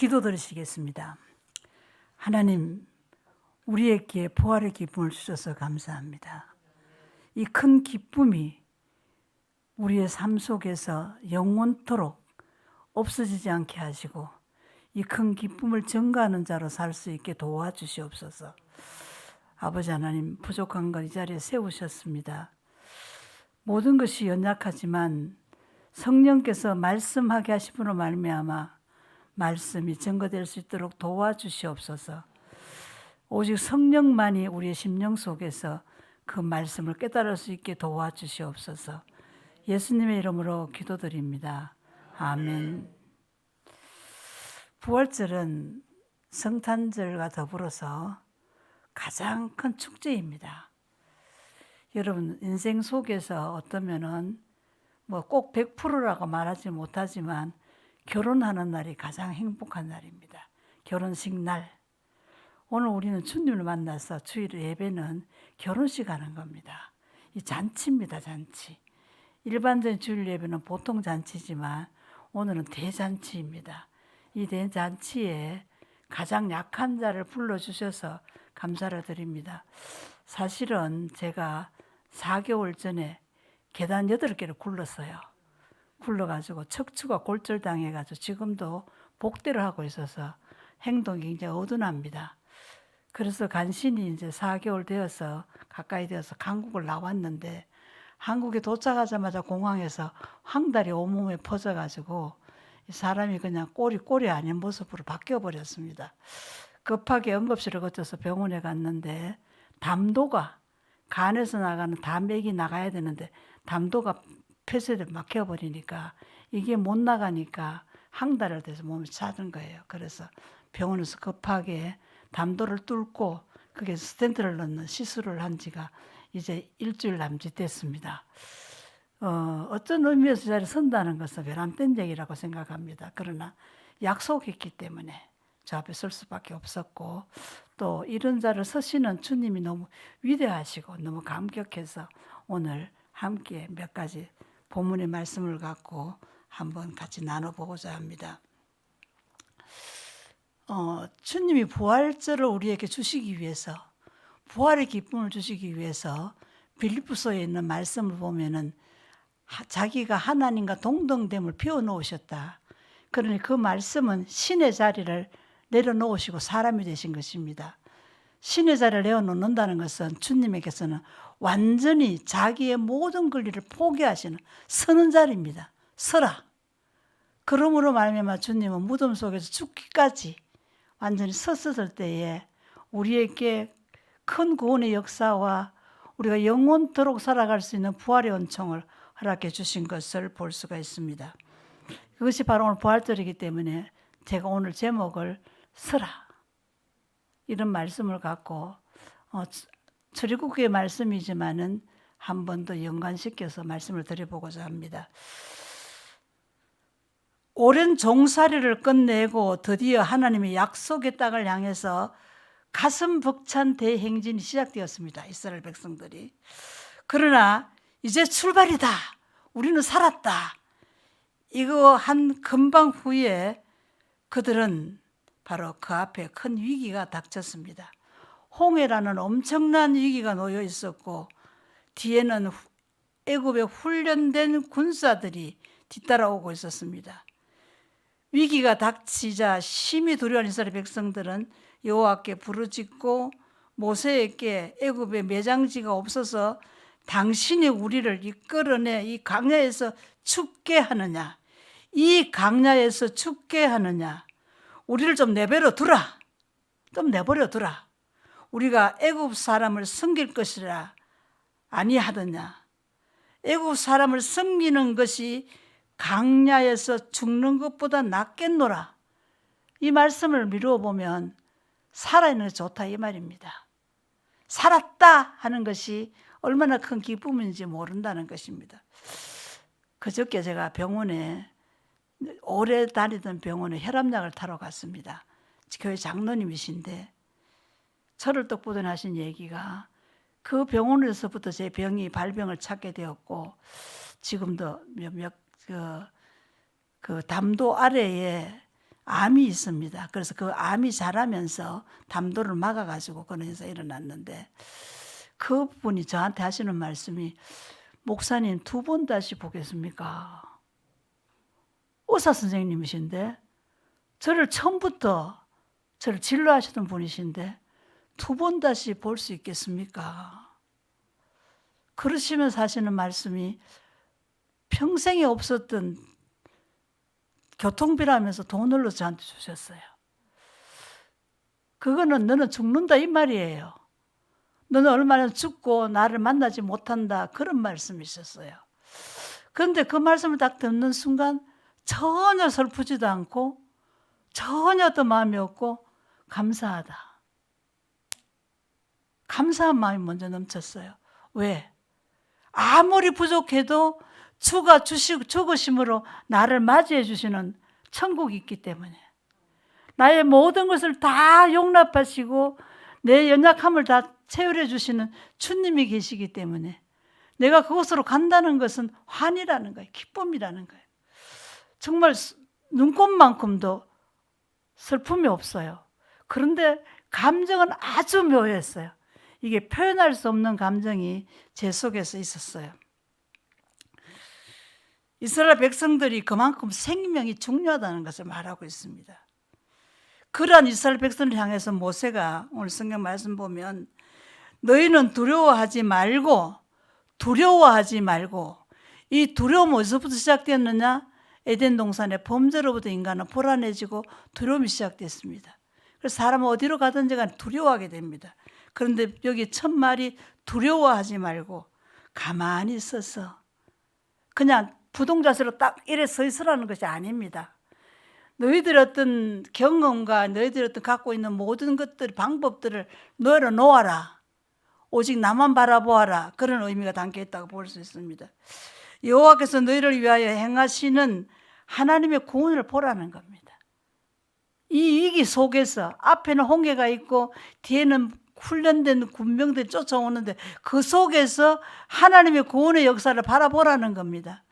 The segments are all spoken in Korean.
기도드리시겠습니다. 하나님, 우리에게 부활의 기쁨을 주셔서 감사합니다. 이 큰 기쁨이 우리의 삶 속에서 영원토록 없어지지 않게 하시고 이 큰 기쁨을 증가하는 자로 살 수 있게 도와주시옵소서. 아버지 하나님, 부족한 것 이 자리에 세우셨습니다. 모든 것이 연약하지만 성령께서 말씀하게 하심으로 말미암아 말씀이 증거될 수 있도록 도와주시옵소서. 오직 성령만이 우리의 심령 속에서 그 말씀을 깨달을 수 있게 도와주시옵소서. 예수님의 이름으로 기도드립니다. 아멘. 부활절은 성탄절과 더불어서 가장 큰 축제입니다. 여러분, 인생 속에서 어떠면은 꼭 100%라고 말하지 못하지만 결혼하는 날이 가장 행복한 날입니다. 결혼식 날. 오늘 우리는 주님을 만나서 주일 예배는 결혼식 하는 겁니다. 이 잔치입니다, 잔치. 일반적인 주일 예배는 보통 잔치지만 오늘은 대잔치입니다. 이 대잔치에 가장 약한 자를 불러주셔서 감사를 드립니다. 사실은 제가 4개월 전에 계단 8개를 굴렀어요. 굴러가지고 척추가 골절당해가지고 지금도 복대를 하고 있어서 행동이 굉장히 어둔합니다. 그래서 간신히 이제 4개월 되어서 가까이 되어서 한국을 나왔는데 한국에 도착하자마자 공항에서 황달이 온몸에 퍼져가지고 사람이 그냥 꼬리 아닌 모습으로 바뀌어버렸습니다. 급하게 응급실을 거쳐서 병원에 갔는데 담도가 간에서 나가는 담액이 나가야 되는데 담도가 폐쇄돼 막혀버리니까 이게 못 나가니까 황달을 돼서 몸이 차는 거예요. 그래서 병원에서 급하게 담도를 뚫고 그게 스텐트를 넣는 시술을 한 지가 이제 일주일 남짓 됐습니다. 어떤 의미에서 자리에 선다는 것은 외람된 얘기라고 생각합니다. 그러나 약속했기 때문에 저 앞에 설 수밖에 없었고 또 이런 자를 서시는 주님이 너무 위대하시고 너무 감격해서 오늘 함께 몇 가지 본문의 말씀을 갖고 한번 같이 나눠보고자 합니다. 주님이 부활절을 우리에게 주시기 위해서 부활의 기쁨을 주시기 위해서 빌립보서에 있는 말씀을 보면은 자기가 하나님과 동등됨을 피워놓으셨다. 그러니 그 말씀은 신의 자리를 내려놓으시고 사람이 되신 것입니다. 신의 자리를 내어놓는다는 것은 주님에게서는 완전히 자기의 모든 권리를 포기하시는 서는 자리입니다. 서라. 그러므로 말미암아 주님은 무덤 속에서 죽기까지 완전히 섰을 때에 우리에게 큰 구원의 역사와 우리가 영원토록 살아갈 수 있는 부활의 은총을 허락해 주신 것을 볼 수가 있습니다. 그것이 바로 오늘 부활절이기 때문에 제가 오늘 제목을 서라 이런 말씀을 갖고 출애굽기의 말씀이지만은 한 번 더 연관시켜서 말씀을 드려보고자 합니다. 오랜 종살이를 끝내고 드디어 하나님의 약속의 땅을 향해서 가슴 벅찬 대행진이 시작되었습니다. 이스라엘 백성들이. 그러나 이제 출발이다. 우리는 살았다. 이거 한 금방 후에 그들은 바로 그 앞에 큰 위기가 닥쳤습니다. 홍해라는 엄청난 위기가 놓여 있었고 뒤에는 애굽의 훈련된 군사들이 뒤따라오고 있었습니다. 위기가 닥치자 심히 두려운 이스라엘 백성들은 여호와께 부르짖고 모세에게 애굽에 매장지가 없어서 당신이 우리를 이끌어내 이 광야에서 죽게 하느냐, 이 광야에서 죽게 하느냐, 우리를 좀 내버려 두라, 좀 내버려 두라. 우리가 애굽 사람을 섬길 것이라 아니하더냐. 애굽 사람을 섬기는 것이 광야에서 죽는 것보다 낫겠노라. 이 말씀을 미루어 보면 살아있는 게 좋다 이 말입니다. 살았다 하는 것이 얼마나 큰 기쁨인지 모른다는 것입니다. 그저께 제가 병원에 오래 다니던 병원에 혈압약을 타러 갔습니다. 교회 장로님이신데 저를 떡보던 하신 얘기가 그 병원에서부터 제 병이 발병을 찾게 되었고 지금도 그 담도 아래에 암이 있습니다. 그래서 그 암이 자라면서 담도를 막아가지고 그러면서 일어났는데 그분이 저한테 하시는 말씀이 목사님 2번 다시 보겠습니까? 의사 선생님이신데 저를 처음부터 저를 진료하시던 분이신데 2번 다시 볼 수 있겠습니까? 그러시면서 하시는 말씀이 평생에 없었던 교통비라면서 돈으로 저한테 주셨어요. 그거는 너는 죽는다 이 말이에요. 너는 얼마나 죽고 나를 만나지 못한다 그런 말씀이셨어요. 그런데 그 말씀을 딱 듣는 순간 전혀 슬프지도 않고 전혀 더 마음이 없고 감사하다. 감사한 마음이 먼저 넘쳤어요. 왜? 아무리 부족해도 주가 죽으심으로 나를 맞이해 주시는 천국이 있기 때문에 나의 모든 것을 다 용납하시고 내 연약함을 다 채울해 주시는 주님이 계시기 때문에 내가 그곳으로 간다는 것은 환희라는 거예요. 기쁨이라는 거예요. 정말 눈꽃만큼도 슬픔이 없어요. 그런데 감정은 아주 묘했어요. 이게 표현할 수 없는 감정이 제 속에서 있었어요. 이스라엘 백성들이 그만큼 생명이 중요하다는 것을 말하고 있습니다. 그러한 이스라엘 백성을 향해서 모세가 오늘 성경 말씀 보면 너희는 두려워하지 말고 이 두려움 어디서부터 시작됐느냐? 에덴 동산의 범죄로부터 인간은 불안해지고 두려움이 시작됐습니다. 그래서 사람은 어디로 가든지 간에 두려워하게 됩니다. 그런데 여기 첫 말이 두려워하지 말고 가만히 있어서 그냥 부동자세로 딱 이래 서 있으라는 것이 아닙니다. 너희들의 어떤 경험과 너희들의 어떤 갖고 있는 모든 것들, 방법들을 내려놓아라. 오직 나만 바라보아라. 그런 의미가 담겨 있다고 볼 수 있습니다. 여호와께서 너희를 위하여 행하시는 하나님의 구원을 보라는 겁니다. 이 위기 속에서 앞에는 홍해가 있고 뒤에는 훈련된 군병들이 쫓아오는데 그 속에서 하나님의 구원의 역사를 바라보라는 겁니다.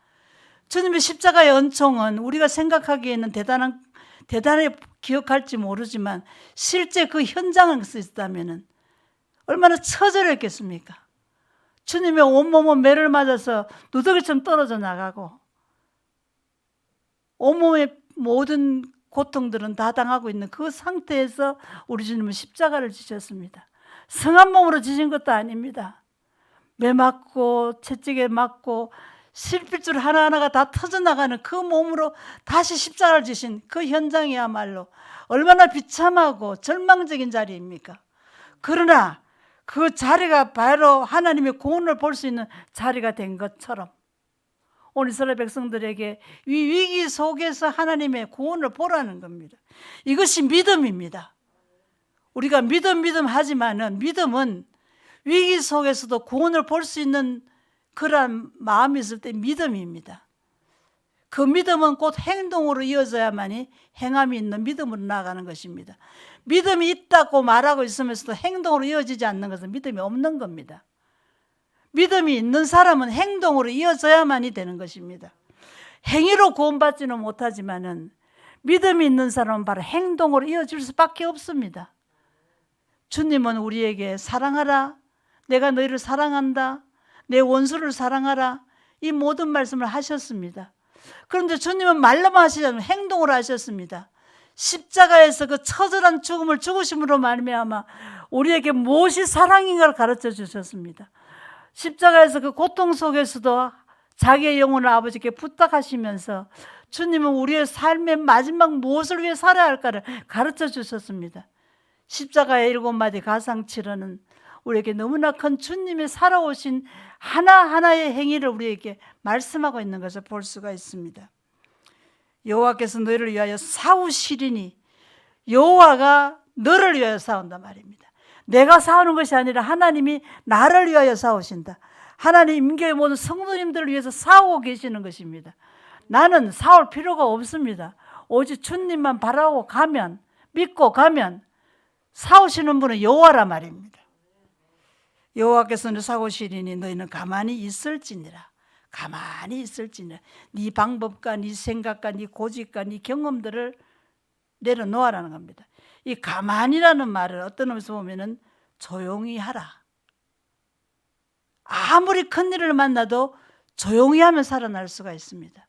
주님의 십자가의 은총은 우리가 생각하기에는 대단히 기억할지 모르지만 실제 그 현장을 있었다면 얼마나 처절했겠습니까? 주님의 온몸은 매를 맞아서 누더기처럼 떨어져 나가고 온몸의 모든 고통들은 다 당하고 있는 그 상태에서 우리 주님은 십자가를 지셨습니다. 성한 몸으로 지신 것도 아닙니다. 매 맞고 채찍에 맞고 실핏줄 하나하나가 다 터져나가는 그 몸으로 다시 십자가를 지신 그 현장이야말로 얼마나 비참하고 절망적인 자리입니까? 그러나 그 자리가 바로 하나님의 구원을 볼 수 있는 자리가 된 것처럼 오늘 이스라엘 백성들에게 이 위기 속에서 하나님의 구원을 보라는 겁니다. 이것이 믿음입니다. 우리가 믿음 하지만은 믿음은 위기 속에서도 구원을 볼 수 있는 그런 마음이 있을 때 믿음입니다. 그 믿음은 곧 행동으로 이어져야만이 행함이 있는 믿음으로 나아가는 것입니다. 믿음이 있다고 말하고 있으면서도 행동으로 이어지지 않는 것은 믿음이 없는 겁니다. 믿음이 있는 사람은 행동으로 이어져야만이 되는 것입니다. 행위로 구원받지는 못하지만은 믿음이 있는 사람은 바로 행동으로 이어질 수밖에 없습니다. 주님은 우리에게 사랑하라, 내가 너희를 사랑한다, 내 원수를 사랑하라, 이 모든 말씀을 하셨습니다. 그런데 주님은 말로만 하시지 않고 행동으로 하셨습니다. 십자가에서 그 처절한 죽음을 죽으심으로 말미암아 우리에게 무엇이 사랑인가를 가르쳐 주셨습니다. 십자가에서 그 고통 속에서도 자기의 영혼을 아버지께 부탁하시면서 주님은 우리의 삶의 마지막 무엇을 위해 살아야 할까를 가르쳐 주셨습니다. 십자가의 7마디 가상치료는 우리에게 너무나 큰 주님의 살아오신 하나하나의 행위를 우리에게 말씀하고 있는 것을 볼 수가 있습니다. 여호와께서 너희를 위하여 싸우시리니, 여호와가 너를 위하여 싸운단 말입니다. 내가 싸우는 것이 아니라 하나님이 나를 위하여 싸우신다. 하나님 임교의 모든 성도님들을 위해서 싸우고 계시는 것입니다. 나는 싸울 필요가 없습니다. 오직 주님만 바라고 가면, 믿고 가면 싸우시는 분은 여호와라 말입니다. 여호와께서는 싸우시리니 너희는 가만히 있을지니라. 가만히 있을지니라. 네 방법과 네 생각과 네 고집과 네 경험들을 내려놓으라는 겁니다. 이 가만히라는 말을 어떤 의미에서 보면은 조용히 하라. 아무리 큰 일을 만나도 조용히 하면 살아날 수가 있습니다.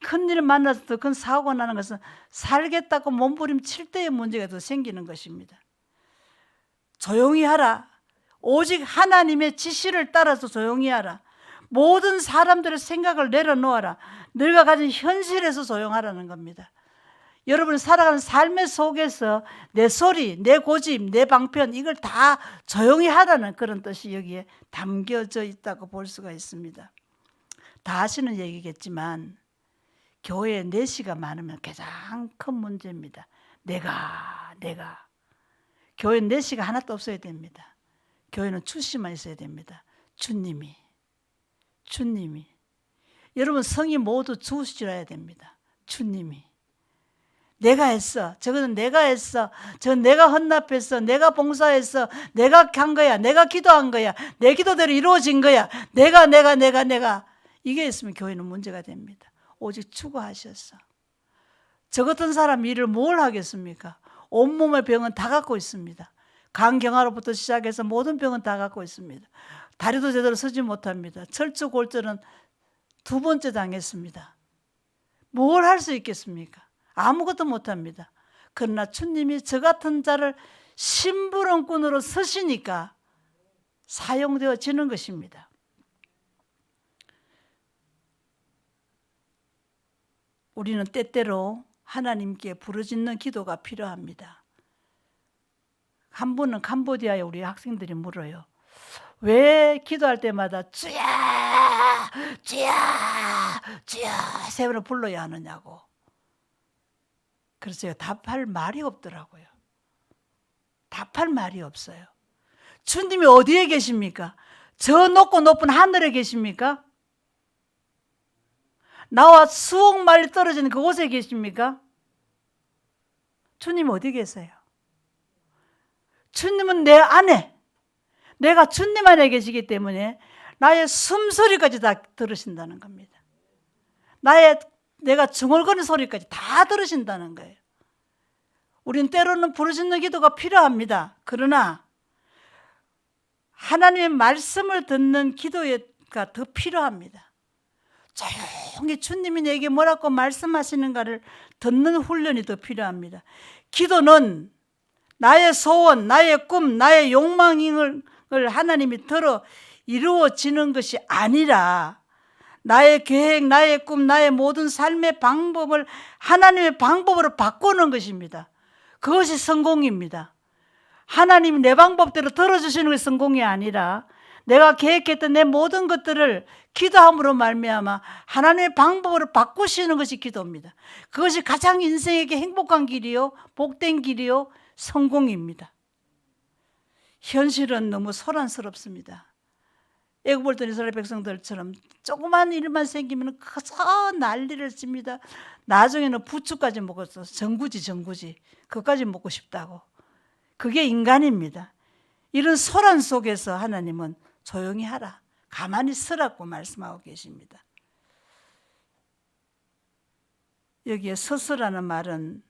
큰 일을 만나서 더 큰 사고가 나는 것은 살겠다고 몸부림칠 때의 문제가 더 생기는 것입니다. 조용히 하라. 오직 하나님의 지시를 따라서 조용히 하라. 모든 사람들의 생각을 내려놓아라. 너희가 가진 현실에서 조용하라는 겁니다. 여러분 살아가는 삶의 속에서 내 소리, 내 고집, 내 방편 이걸 다 조용히 하라는 그런 뜻이 여기에 담겨져 있다고 볼 수가 있습니다. 다 아시는 얘기겠지만 교회에 내시가 많으면 가장 큰 문제입니다. 내가 교회 내시가 하나도 없어야 됩니다. 교회는 주씨만 있어야 됩니다. 주님이 여러분 성이 모두 주시라야 됩니다. 주님이 내가 했어. 저거는 내가 했어. 저건 내가 헌납했어. 내가 봉사했어. 내가 한 거야. 내가 기도한 거야. 내 기도대로 이루어진 거야. 내가 이게 있으면 교회는 문제가 됩니다. 오직 추구하셨어. 저 같은 사람 일을 뭘 하겠습니까? 온몸의 병은 다 갖고 있습니다. 간경화로부터 시작해서 모든 병은 다 갖고 있습니다. 다리도 제대로 서지 못합니다. 철쭉골절은 2번째 당했습니다. 뭘 할 수 있겠습니까? 아무것도 못합니다. 그러나 주님이 저 같은 자를 심부름꾼으로 서시니까 사용되어지는 것입니다. 우리는 때때로 하나님께 부르짖는 기도가 필요합니다. 한 번은 캄보디아에 우리 학생들이 물어요. 왜 기도할 때마다 주야 주야 주야 세 번을 불러야 하느냐고. 그래서 제가 답할 말이 없더라고요. 답할 말이 없어요. 주님이 어디에 계십니까? 저 높고 높은 하늘에 계십니까? 나와 수억 마일 떨어지는 그곳에 계십니까? 주님 어디 계세요? 주님은 내 안에, 내가 주님 안에 계시기 때문에 나의 숨소리까지 다 들으신다는 겁니다. 내가 중얼거리는 소리까지 다 들으신다는 거예요. 우리는 때로는 부르짖는 기도가 필요합니다. 그러나 하나님의 말씀을 듣는 기도가 더 필요합니다. 조용히 주님이 내게 뭐라고 말씀하시는가를 듣는 훈련이 더 필요합니다. 기도는 나의 소원, 나의 꿈, 나의 욕망을 하나님이 들어 이루어지는 것이 아니라 나의 계획, 나의 꿈, 나의 모든 삶의 방법을 하나님의 방법으로 바꾸는 것입니다. 그것이 성공입니다. 하나님이 내 방법대로 들어주시는 것이 성공이 아니라 내가 계획했던 내 모든 것들을 기도함으로 말미암아 하나님의 방법으로 바꾸시는 것이 기도입니다. 그것이 가장 인생에게 행복한 길이요, 복된 길이요, 성공입니다. 현실은 너무 소란스럽습니다. 애굽을 던 이스라엘 백성들처럼 조그만 일만 생기면 커서 난리를 칩니다. 나중에는 부추까지 먹었어. 정구지 그것까지 먹고 싶다고. 그게 인간입니다. 이런 소란 속에서 하나님은 조용히 하라, 가만히 서라고 말씀하고 계십니다. 여기에 서서라는 말은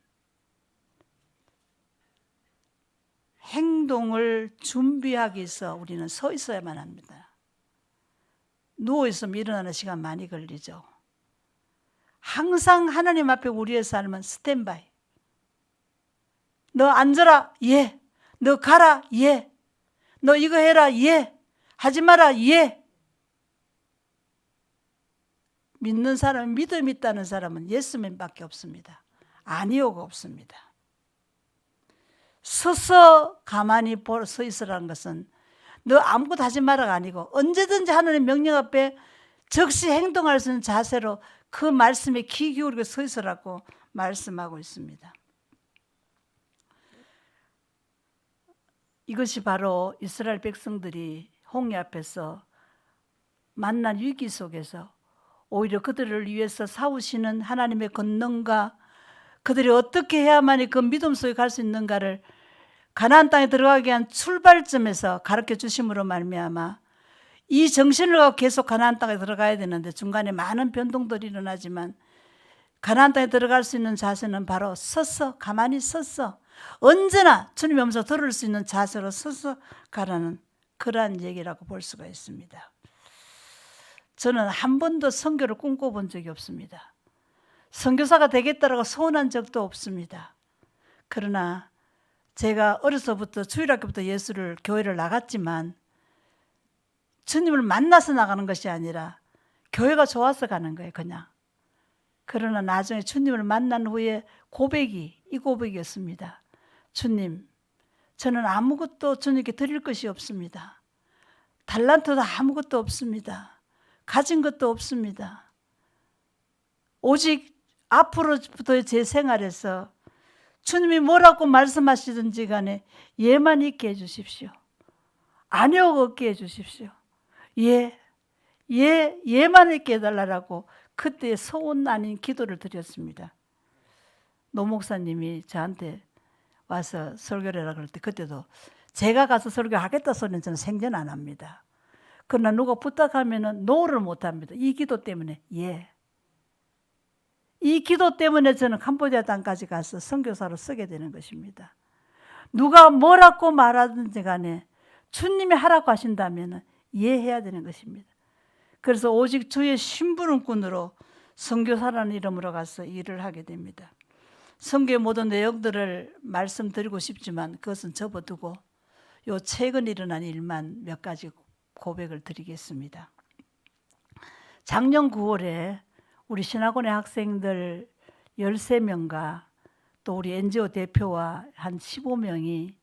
행동을 준비하기 위해서 우리는 서 있어야만 합니다. 누워있으면 일어나는 시간 많이 걸리죠. 항상 하나님 앞에 우리의 삶은 스탠바이. 너 앉아라, 예. 너 가라, 예. 너 이거 해라, 예. 하지 마라, 예. 믿는 사람, 믿음 있다는 사람은 예스맨밖에 없습니다. 아니오가 없습니다. 서서 가만히 서 있으라는 것은 너 아무것도 하지 마라가 아니고 언제든지 하나님의 명령 앞에 즉시 행동할 수 있는 자세로 그 말씀에 귀 기울이고 서 있으라고 말씀하고 있습니다. 이것이 바로 이스라엘 백성들이 홍해 앞에서 만난 위기 속에서 오히려 그들을 위해서 싸우시는 하나님의 권능과 그들이 어떻게 해야만이 그 믿음 속에 갈 수 있는가를 가나안 땅에 들어가기 위한 출발점에서 가르쳐 주심으로 말미암아 이 정신을 갖고 계속 가나안 땅에 들어가야 되는데 중간에 많은 변동들이 일어나지만 가나안 땅에 들어갈 수 있는 자세는 바로 서서, 가만히 서서 언제나 주님의 음성 들을 수 있는 자세로 서서 가라는 그러한 얘기라고 볼 수가 있습니다. 저는 한 번도 선교를 꿈꿔본 적이 없습니다. 선교사가 되겠다라고 소원한 적도 없습니다. 그러나 제가 어려서부터 주일학교부터 교회를 나갔지만 주님을 만나서 나가는 것이 아니라 교회가 좋아서 가는 거예요, 그냥. 그러나 나중에 주님을 만난 후에 이 고백이었습니다. 주님, 저는 아무것도 주님께 드릴 것이 없습니다. 달란트도 아무것도 없습니다. 가진 것도 없습니다. 오직 앞으로부터의 제 생활에서 주님이 뭐라고 말씀하시든지 간에 예만 있게 해주십시오. 아니오가 없게 해주십시오. 예만 있게 해달라고 그때 소원 아닌 기도를 드렸습니다. 노 목사님이 저한테 와서 설교를 해라 그럴 때 그때도 제가 가서 설교하겠다 소리는 저는 생전 안 합니다. 그러나 누가 부탁하면 노를 못 합니다. 이 기도 때문에 이 기도 때문에 저는 캄보디아 땅까지 가서 선교사로 쓰게 되는 것입니다. 누가 뭐라고 말하든지 간에 주님이 하라고 하신다면 해야 되는 것입니다. 그래서 오직 주의 심부름꾼으로 선교사라는 이름으로 가서 일을 하게 됩니다. 선교의 모든 내용들을 말씀드리고 싶지만 그것은 접어두고 요 최근 일어난 일만 몇 가지 고백을 드리겠습니다. 작년 9월에 우리 신학원의 학생들 13명과 또 우리 NGO 대표와 한 15명이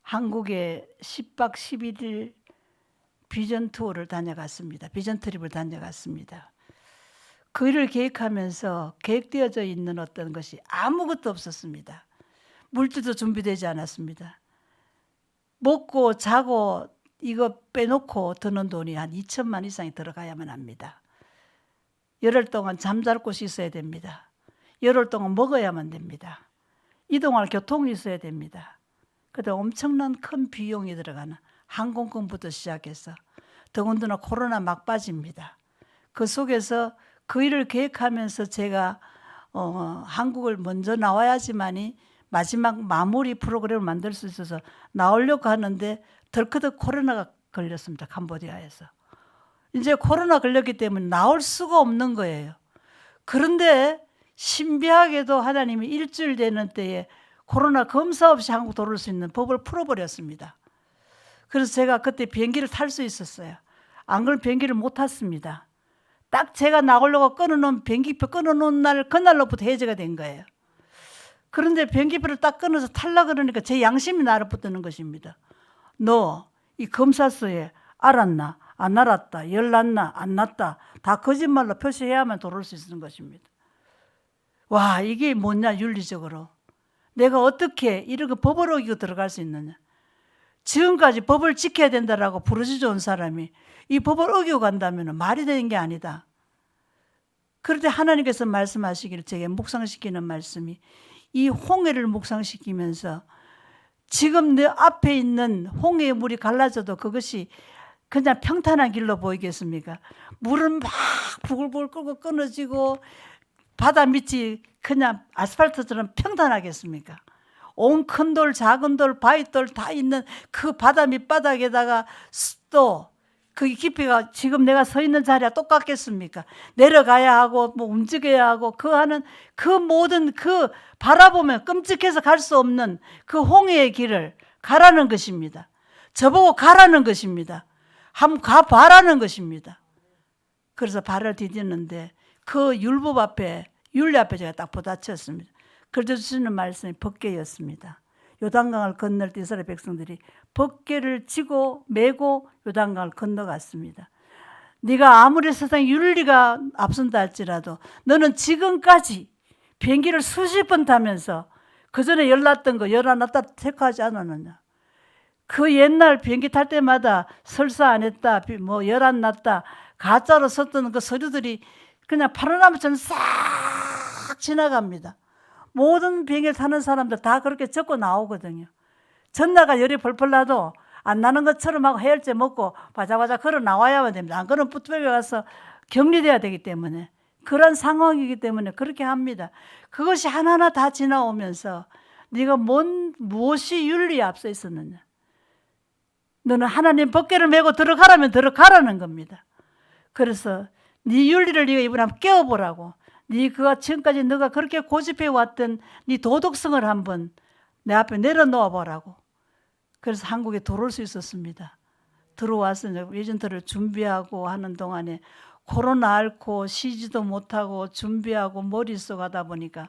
한국에 10박 11일 비전 투어를 다녀갔습니다. 비전 트립을 다녀갔습니다. 그 일을 계획하면서 계획되어져 있는 어떤 것이 아무것도 없었습니다. 물질도 준비되지 않았습니다. 먹고 자고 이거 빼놓고 드는 돈이 한 2천만 이상이 들어가야만 합니다. 열흘 동안 잠잘 곳이 있어야 됩니다. 열흘 동안 먹어야만 됩니다. 이동할 교통이 있어야 됩니다. 그때 엄청난 큰 비용이 들어가는 항공권부터 시작해서 더군다나 코로나 막바지입니다. 그 속에서 그 일을 계획하면서 제가 한국을 먼저 나와야지만이 마지막 마무리 프로그램을 만들 수 있어서 나오려고 하는데 덜커덕 코로나가 걸렸습니다. 캄보디아에서. 이제 코로나 걸렸기 때문에 나올 수가 없는 거예요. 그런데 신비하게도 하나님이 일주일 되는 때에 코로나 검사 없이 한국 들어올 수 있는 법을 풀어버렸습니다. 그래서 제가 그때 비행기를 탈 수 있었어요. 안 그러면 비행기를 못 탔습니다. 딱 제가 나오려고 끊어놓은 비행기표 끊어놓은 날 그날로부터 해제가 된 거예요. 그런데 비행기표를 딱 끊어서 타려고 그러니까 제 양심이 나를 붙드는 것입니다. 너 이 검사서에 알았나? 안 알았다. 열 났나? 안 났다. 다 거짓말로 표시해야만 들어올 수 있는 것입니다. 와, 이게 뭐냐 윤리적으로. 내가 어떻게 이렇게 법을 어기고 들어갈 수 있느냐. 지금까지 법을 지켜야 된다라고 부르짖어 온 사람이 이 법을 어기고 간다면 말이 되는 게 아니다. 그럴 때 하나님께서 말씀하시기를 제게 묵상시키는 말씀이 이 홍해를 묵상시키면서 지금 내 앞에 있는 홍해의 물이 갈라져도 그것이 그냥 평탄한 길로 보이겠습니까? 물은 막 부글부글 끓고 끊어지고 바다 밑이 그냥 아스팔트처럼 평탄하겠습니까? 온 큰 돌, 작은 돌, 바위돌 다 있는 그 바다 밑바닥에다가 또 그 깊이가 지금 내가 서 있는 자리와 똑같겠습니까? 내려가야 하고 뭐 움직여야 하고 그 하는 그 모든 그 바라보면 끔찍해서 갈 수 없는 그 홍해의 길을 가라는 것입니다. 저보고 가라는 것입니다. 한번 가봐라는 것입니다. 그래서 발을 디디는데 그 율법 앞에 윤리 앞에 제가 딱 부딪혔습니다. 그래서 주시는 말씀이 법궤였습니다. 요단강을 건널 때 이스라엘 백성들이 법궤를 지고 메고 요단강을 건너갔습니다. 네가 아무리 세상에 윤리가 앞선다 할지라도 너는 지금까지 비행기를 수십 번 타면서 그 전에 열났던 거 열 안 났다 체크하지 않았느냐. 그 옛날 비행기 탈 때마다 설사 안 했다, 뭐 열 안 났다, 가짜로 썼던 그 서류들이 그냥 파란나무처럼 싹 지나갑니다. 모든 비행기를 타는 사람들 다 그렇게 적고 나오거든요. 전날가 열이 펄펄 나도 안 나는 것처럼 하고 해열제 먹고 바자바자 걸어 나와야만 됩니다. 안 그러면 부트백에 가서 격리돼야 되기 때문에 그런 상황이기 때문에 그렇게 합니다. 그것이 하나하나 다 지나오면서 네가 무엇이 윤리에 앞서 있었느냐. 너는 하나님 법궤를 메고 들어가라면 들어가라는 겁니다. 그래서 네 윤리를 네가 이번에 한번 깨워보라고. 네가 지금까지 너가 그렇게 고집해 왔던 네 도덕성을 한번 내 앞에 내려놓아 보라고. 그래서 한국에 들어올 수 있었습니다. 들어와서 예전들을 준비하고 하는 동안에 코로나 앓고 쉬지도 못하고 준비하고 머릿속 하다 보니까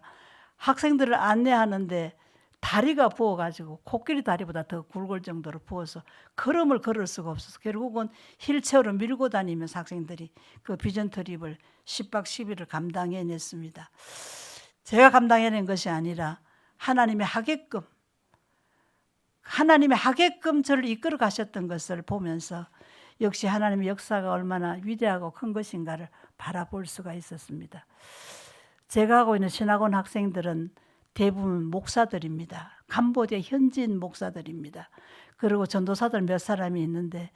학생들을 안내하는데 다리가 부어가지고 코끼리 다리보다 더 굵을 정도로 부어서 걸음을 걸을 수가 없어서 결국은 휠체어로 밀고 다니면서 학생들이 그 비전 트립을 10박 10일을 감당해냈습니다. 제가 감당해낸 것이 아니라 하나님의 하게끔 저를 이끌어 가셨던 것을 보면서 역시 하나님의 역사가 얼마나 위대하고 큰 것인가를 바라볼 수가 있었습니다. 제가 하고 있는 신학원 학생들은 대부분 목사들입니다. 캄보디아 현지인 목사들입니다. 그리고 전도사들 몇 사람이 있는데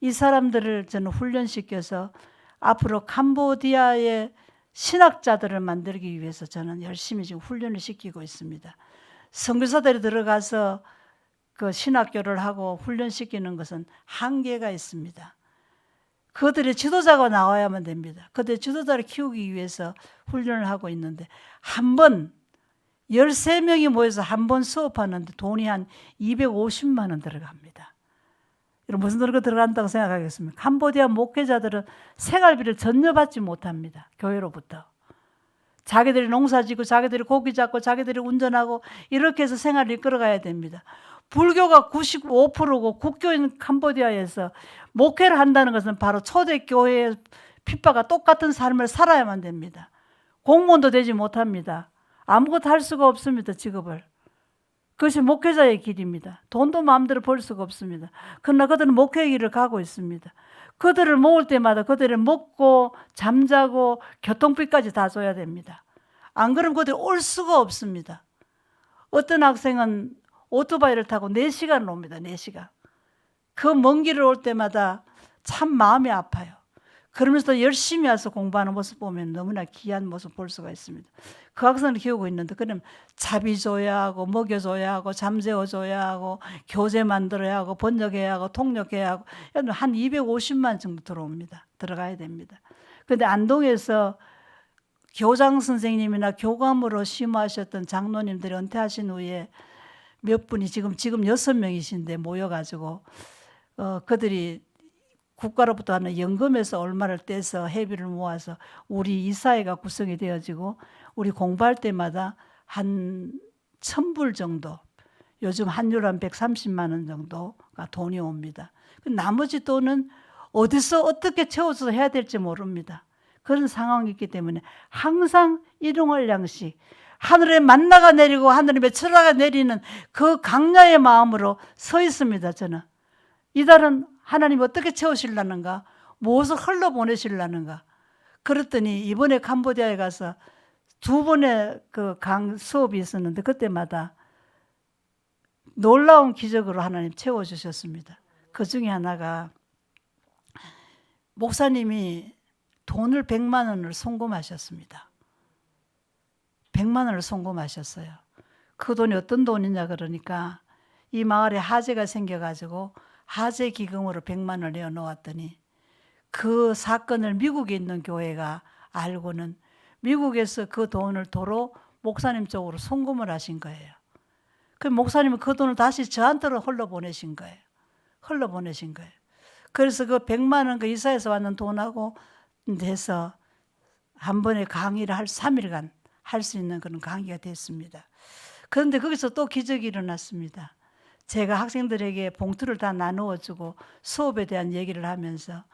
이 사람들을 저는 훈련시켜서 앞으로 캄보디아의 신학자들을 만들기 위해서 저는 열심히 지금 훈련을 시키고 있습니다. 선교사들이 들어가서 그 신학교를 하고 훈련시키는 것은 한계가 있습니다. 그들의 지도자가 나와야만 됩니다. 그들의 지도자를 키우기 위해서 훈련을 하고 있는데 한 번 13명이 모여서 한 번 수업하는데 돈이 한 250만 원 들어갑니다. 여러분 무슨 돈이 들어간다고 생각하겠습니까? 캄보디아 목회자들은 생활비를 전혀 받지 못합니다. 교회로부터. 자기들이 농사짓고 자기들이 고기 잡고 자기들이 운전하고 이렇게 해서 생활을 이끌어가야 됩니다. 불교가 95%고 국교인 캄보디아에서 목회를 한다는 것은 바로 초대교회의 핍박과 똑같은 삶을 살아야만 됩니다. 공무원도 되지 못합니다. 아무것도 할 수가 없습니다. 직업을. 그것이 목회자의 길입니다. 돈도 마음대로 벌 수가 없습니다. 그러나 그들은 목회의 길을 가고 있습니다. 그들을 모을 때마다 그들을 먹고 잠자고 교통비까지 다 줘야 됩니다. 안 그러면 그들이 올 수가 없습니다. 어떤 학생은 오토바이를 타고 4시간을 옵니다. 4시간. 그 먼 길을 올 때마다 참 마음이 아파요. 그러면서 열심히 와서 공부하는 모습 보면 너무나 귀한 모습 볼 수가 있습니다. 그 학생을 키우고 있는데 그럼 자비 줘야 하고 먹여줘야 하고 잠재워줘야 하고 교재 만들어야 하고 번역해야 하고 통역해야 하고 한 250만 정도 들어옵니다. 들어가야 됩니다. 그런데 안동에서 교장 선생님이나 교감으로 심호하셨던 장로님들이 은퇴하신 후에 몇 분이 지금 6명이신데 모여가지고 그들이 국가로부터 하는 연금에서 얼마를 떼서 회비를 모아서 우리 이사회가 구성이 되어지고 우리 공부할 때마다 한 1,000불 정도, 요즘 환율 한 130만 원 정도가 돈이 옵니다. 나머지 돈은 어디서 어떻게 채워서 해야 될지 모릅니다. 그런 상황이 있기 때문에 항상 일용할 양식, 하늘에 만나가 내리고 하늘에 철화가 내리는 그 강야의 마음으로 서 있습니다. 저는 이 달은 하나님 어떻게 채우시려는가, 무엇을 흘러보내시려는가. 그랬더니 이번에 캄보디아에 가서 2번의 그 수업이 있었는데 그때마다 놀라운 기적으로 하나님 채워주셨습니다. 그 중에 하나가 목사님이 돈을 100만 원을 송금하셨습니다. 100만 원을 송금하셨어요. 그 돈이 어떤 돈이냐 그러니까 이 마을에 화재가 생겨가지고 화재 기금으로 100만 원을 내어놓았더니 그 사건을 미국에 있는 교회가 알고는 미국에서 그 돈을 도로 목사님 쪽으로 송금을 하신 거예요. 그 목사님은 그 돈을 다시 저한테로 흘러보내신 거예요. 그래서 그 100만 원 그 이사에서 왔는 돈하고 해서 한 번에 강의를 3일간 할 수 있는 그런 강의가 됐습니다. 그런데 거기서 또 기적이 일어났습니다. 제가 학생들에게 봉투를 다 나누어주고 수업에 대한 얘기를 하면서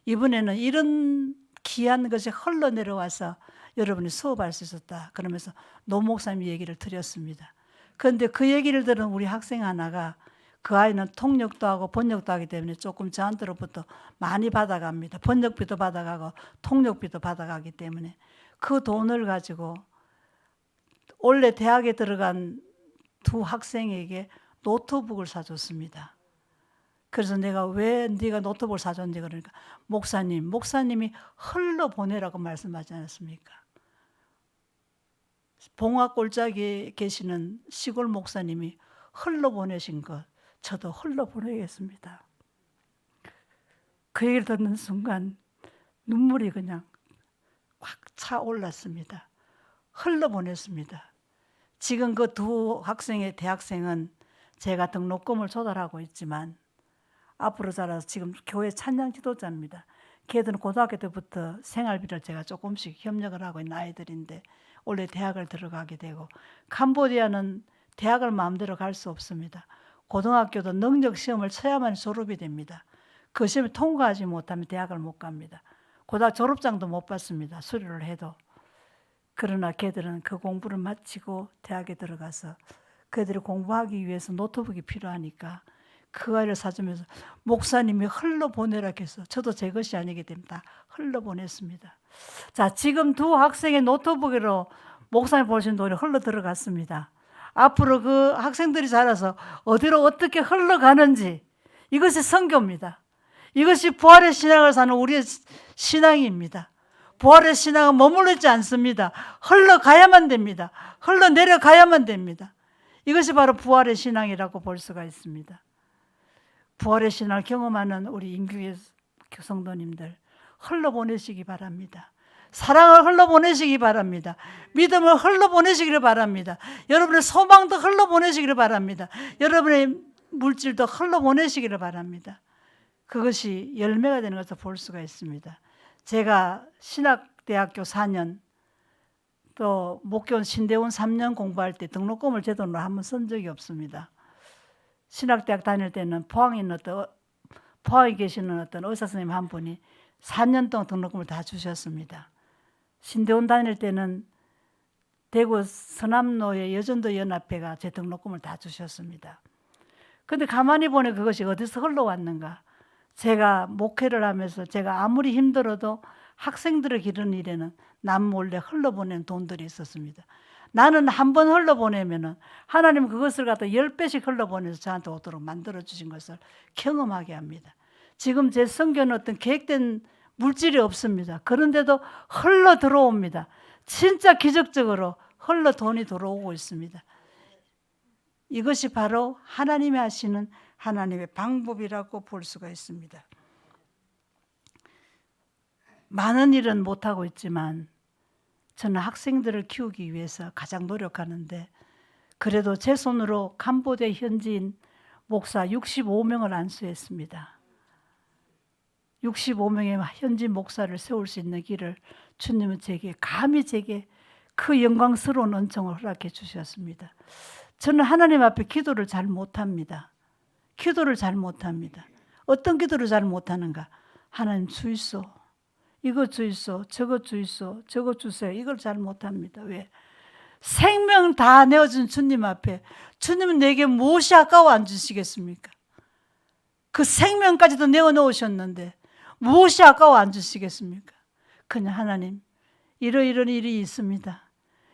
이번에는 이런 귀한 것이 흘러내려와서 여러분이 수업할 수 있었다. 그러면서 노 목사님 얘기를 드렸습니다. 그런데 그 얘기를 들은 우리 학생 하나가 그 아이는 통역도 하고 번역도 하기 때문에 조금 저한테로부터 많이 받아갑니다. 번역비도 받아가고 통역비도 받아가기 때문에 그 돈을 가지고 원래 대학에 들어간 2 학생에게 노트북을 사줬습니다. 그래서 내가 왜 네가 노트북을 사줬는지 그러니까 목사님이 흘러보내라고 말씀하지 않았습니까? 봉화 골짜기에 계시는 시골 목사님이 흘러보내신 것 저도 흘러보내겠습니다. 그 얘기를 듣는 순간 눈물이 그냥 확 차올랐습니다. 흘러보냈습니다. 지금 그 두 학생의 대학생은 제가 등록금을 조달하고 있지만 앞으로 자라서 지금 교회 찬양 지도자입니다. 걔들은 고등학교 때부터 생활비를 제가 조금씩 협력을 하고 있는 아이들인데 원래 대학을 들어가게 되고 캄보디아는 대학을 마음대로 갈 수 없습니다. 고등학교도 능력 시험을 쳐야만 졸업이 됩니다. 그 시험을 통과하지 못하면 대학을 못 갑니다. 고등학교 졸업장도 못 받습니다. 수료를 해도. 그러나 걔들은 그 공부를 마치고 대학에 들어가서 그들이 공부하기 위해서 노트북이 필요하니까 그 아이를 사주면서 목사님이 흘러보내라 해서 저도 제 것이 아니기 때문에 다 흘러보냈습니다. 자, 지금 두 학생의 노트북으로 목사님 보신 돈이 흘러 들어갔습니다. 앞으로 그 학생들이 자라서 어디로 어떻게 흘러가는지 이것이 선교입니다. 이것이 부활의 신앙을 사는 우리의 신앙입니다. 부활의 신앙은 머물러 있지 않습니다. 흘러가야만 됩니다. 흘러내려가야만 됩니다. 이것이 바로 부활의 신앙이라고 볼 수가 있습니다. 부활의 신앙을 경험하는 우리 인교의 성도님들 흘러보내시기 바랍니다. 사랑을 흘러보내시기 바랍니다. 믿음을 흘러보내시기를 바랍니다. 여러분의 소망도 흘러보내시기를 바랍니다. 여러분의 물질도 흘러보내시기를 바랍니다. 그것이 열매가 되는 것을 볼 수가 있습니다. 제가 신학대학교 4년 또 목교원 신대원 3년 공부할 때 등록금을 제 돈으로 한번 쓴 적이 없습니다. 신학대학 다닐 때는 포항에 계시는 어떤 의사 선생님 한 분이 4년 동안 등록금을 다 주셨습니다. 신대원 다닐 때는 대구 서남로의 여전도 연합회가 제 등록금을 다 주셨습니다. 그런데 가만히 보니 그것이 어디서 흘러왔는가? 제가 목회를 하면서 제가 아무리 힘들어도 학생들을 기르는 일에는 남 몰래 흘러보낸 돈들이 있었습니다. 나는 한 번 흘러보내면은 하나님은 그것을 갖다 10배씩 흘러보내서 저한테 오도록 만들어주신 것을 경험하게 합니다. 지금 제 성교는 어떤 계획된 물질이 없습니다. 그런데도 흘러 들어옵니다. 진짜 기적적으로 흘러 돈이 들어오고 있습니다. 이것이 바로 하나님이 하시는 하나님의 방법이라고 볼 수가 있습니다. 많은 일은 못하고 있지만 저는 학생들을 키우기 위해서 가장 노력하는데 그래도 제 손으로 캄보디아 현지인 목사 65명을 안수했습니다. 65명의 현지 목사를 세울 수 있는 길을 주님은 감히 제게 그 영광스러운 은총을 허락해 주셨습니다. 저는 하나님 앞에 기도를 잘 못합니다. 어떤 기도를 잘 못하는가? 하나님 주이소. 이거 주이소. 저거 주이소. 저거 주세요. 이걸 잘 못합니다. 왜? 생명 다 내어준 주님 앞에 주님은 내게 무엇이 아까워 안 주시겠습니까? 그 생명까지도 내어놓으셨는데 무엇이 아까워 안 주시겠습니까? 그냥 하나님 이러이런 일이 있습니다.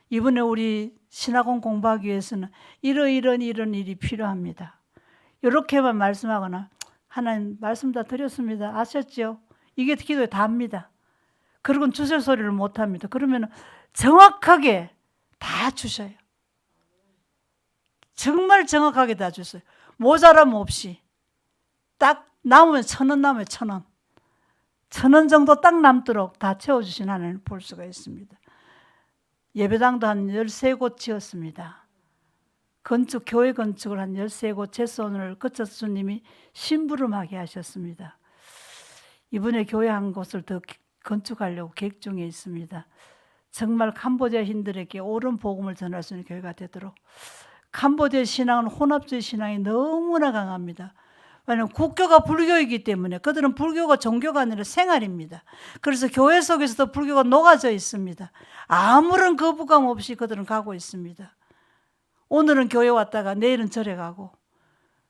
이번에 우리 신학원 공부하기 위해서는 이런 일이 필요합니다. 이렇게만 말씀하거나 하나님 말씀 다 드렸습니다. 아셨죠? 이게 기도에 답니다. 그리고는 주실 소리를 못합니다. 그러면 정확하게 다 주셔요. 정말 정확하게 다 주세요. 모자람 없이 딱 남으면 1,000원 남아요. 1,000원. 1,000원 정도 딱 남도록 다 채워주신 하나님을 볼 수가 있습니다. 예배당도 한 13곳 지었습니다. 교회 건축을 한 13곳 제 손을 거쳐서 주님이 심부름하게 하셨습니다. 이번에 교회 한 곳을 더 건축하려고 계획 중에 있습니다. 정말 캄보디아인들에게 옳은 복음을 전할 수 있는 교회가 되도록. 캄보디아 신앙은 혼합주의 신앙이 너무나 강합니다. 왜냐하면 국교가 불교이기 때문에 그들은 불교가 종교가 아니라 생활입니다. 그래서 교회 속에서도 불교가 녹아져 있습니다. 아무런 거부감 없이 그들은 가고 있습니다. 오늘은 교회 왔다가 내일은 절에 가고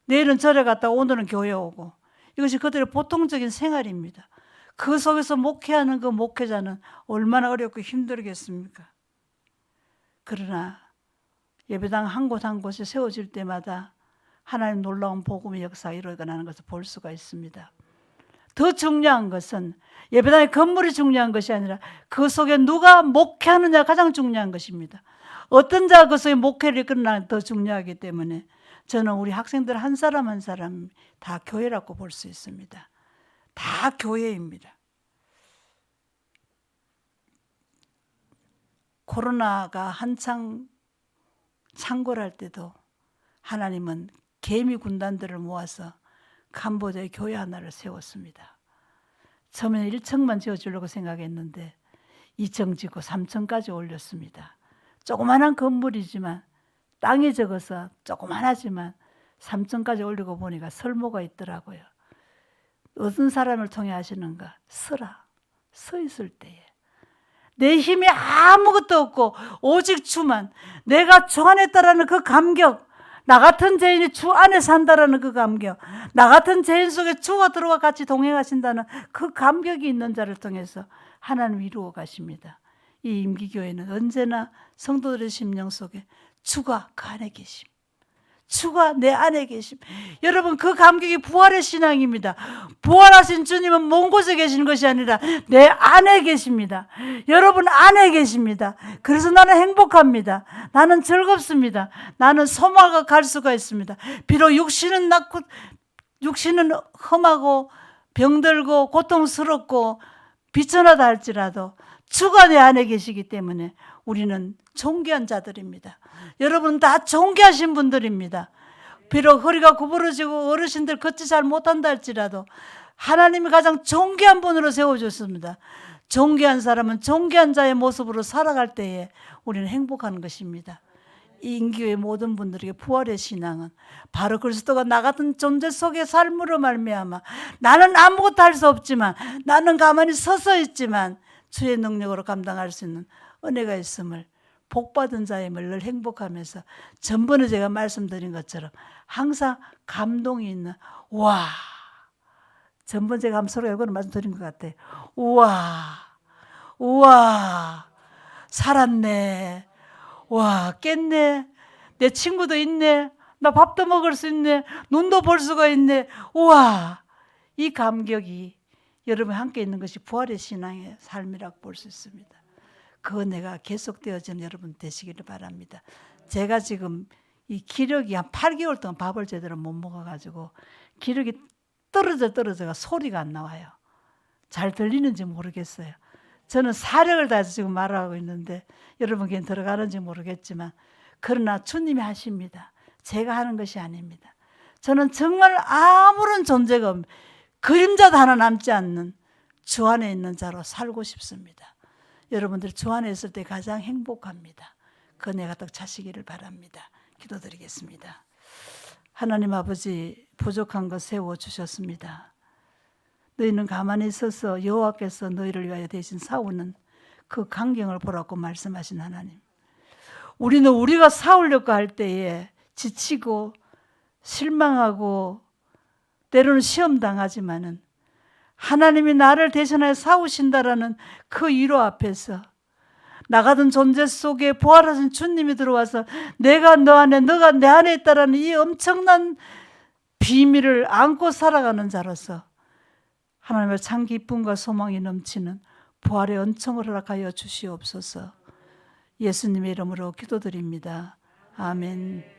내일은 절에 갔다가 오늘은 교회 오고 이것이 그들의 보통적인 생활입니다. 그 속에서 목회하는 그 목회자는 얼마나 어렵고 힘들겠습니까? 그러나 예배당 한 곳 한 곳이 세워질 때마다 하나님 놀라운 복음의 역사가 일어나는 것을 볼 수가 있습니다. 더 중요한 것은 예배당의 건물이 중요한 것이 아니라 그 속에 누가 목회하느냐가 가장 중요한 것입니다. 어떤 자가 그 속에 목회를 이끌어나는 더 중요하기 때문에 저는 우리 학생들 한 사람 한 사람 다 교회라고 볼 수 있습니다. 다 교회입니다. 코로나가 한창 창궐할 때도 하나님은 개미 군단들을 모아서 캄보디아에 교회 하나를 세웠습니다. 처음에는 1층만 지어주려고 생각했는데 2층 짓고 3층까지 올렸습니다. 조그마한 건물이지만 땅이 적어서 조그만하지만 3층까지 올리고 보니까 설모가 있더라고요. 어떤 사람을 통해 하시는가? 서 있을 때에 내 힘이 아무것도 없고 오직 주만, 내가 주 안에 있다라는 그 감격, 나 같은 죄인이 주 안에 산다라는 그 감격, 나 같은 죄인 속에 주가 들어와 같이 동행하신다는 그 감격이 있는 자를 통해서 하나님 이루어 가십니다. 이 임기교회는 언제나 성도들의 심령 속에 주가 그 안에 계심, 주가 내 안에 계심. 여러분, 그 감격이 부활의 신앙입니다. 부활하신 주님은 먼 곳에 계시는 것이 아니라 내 안에 계십니다. 여러분 안에 계십니다. 그래서 나는 행복합니다. 나는 즐겁습니다. 나는 소망을 갈 수가 있습니다. 비록 육신은 낮고 육신은 험하고 병들고 고통스럽고 비천하다 할지라도 주가 내 안에 계시기 때문에 우리는 존귀한 자들입니다. 여러분 다 존귀하신 분들입니다. 비록 허리가 구부러지고 어르신들 걷지 잘 못한다 할지라도 하나님이 가장 존귀한 분으로 세워줬습니다. 존귀한 사람은 존귀한 자의 모습으로 살아갈 때에 우리는 행복한 것입니다. 이 임기의 모든 분들에게 부활의 신앙은 바로 그리스도가 나 같은 존재 속의 삶으로 말미암아 나는 아무것도 할 수 없지만, 나는 가만히 서서 있지만 주의 능력으로 감당할 수 있는 은혜가 있음을, 복받은 자임을 늘 행복하면서 전번에 제가 말씀드린 것처럼 항상 감동이 있는, 와, 전번 제가 한번 서로 이거는 말씀드린 것 같아요. 우와, 살았네. 와, 깼네. 내 친구도 있네. 나 밥도 먹을 수 있네. 눈도 볼 수가 있네. 우와, 이 감격이 여러분 함께 있는 것이 부활의 신앙의 삶이라고 볼 수 있습니다. 그 은혜가 계속되어지는 여러분 되시기를 바랍니다. 제가 지금 이 기력이 한 8개월 동안 밥을 제대로 못 먹어가지고 기력이 떨어져가 소리가 안 나와요. 잘 들리는지 모르겠어요. 저는 사력을 다해서 지금 말하고 있는데 여러분께 들어가는지 모르겠지만, 그러나 주님이 하십니다. 제가 하는 것이 아닙니다. 저는 정말 아무런 존재가 없는, 그림자도 하나 남지 않는 주 안에 있는 자로 살고 싶습니다. 여러분들 주 안에 있을 때 가장 행복합니다. 그 은혜가 딱 차시기를 바랍니다. 기도드리겠습니다. 하나님 아버지, 부족한 것 세워주셨습니다. 너희는 가만히 서서 여호와께서 너희를 위하여 대신 싸우는 그 광경을 보라고 말씀하신 하나님, 우리는 우리가 싸우려고 할 때에 지치고 실망하고 때로는 시험당하지만은 하나님이 나를 대신하여 싸우신다라는 그 위로 앞에서 나 같은 존재 속에 부활하신 주님이 들어와서 내가 너 안에, 너가 내 안에 있다라는 이 엄청난 비밀을 안고 살아가는 자로서 하나님의 참 기쁨과 소망이 넘치는 부활의 은총을 허락하여 주시옵소서. 예수님의 이름으로 기도드립니다. 아멘.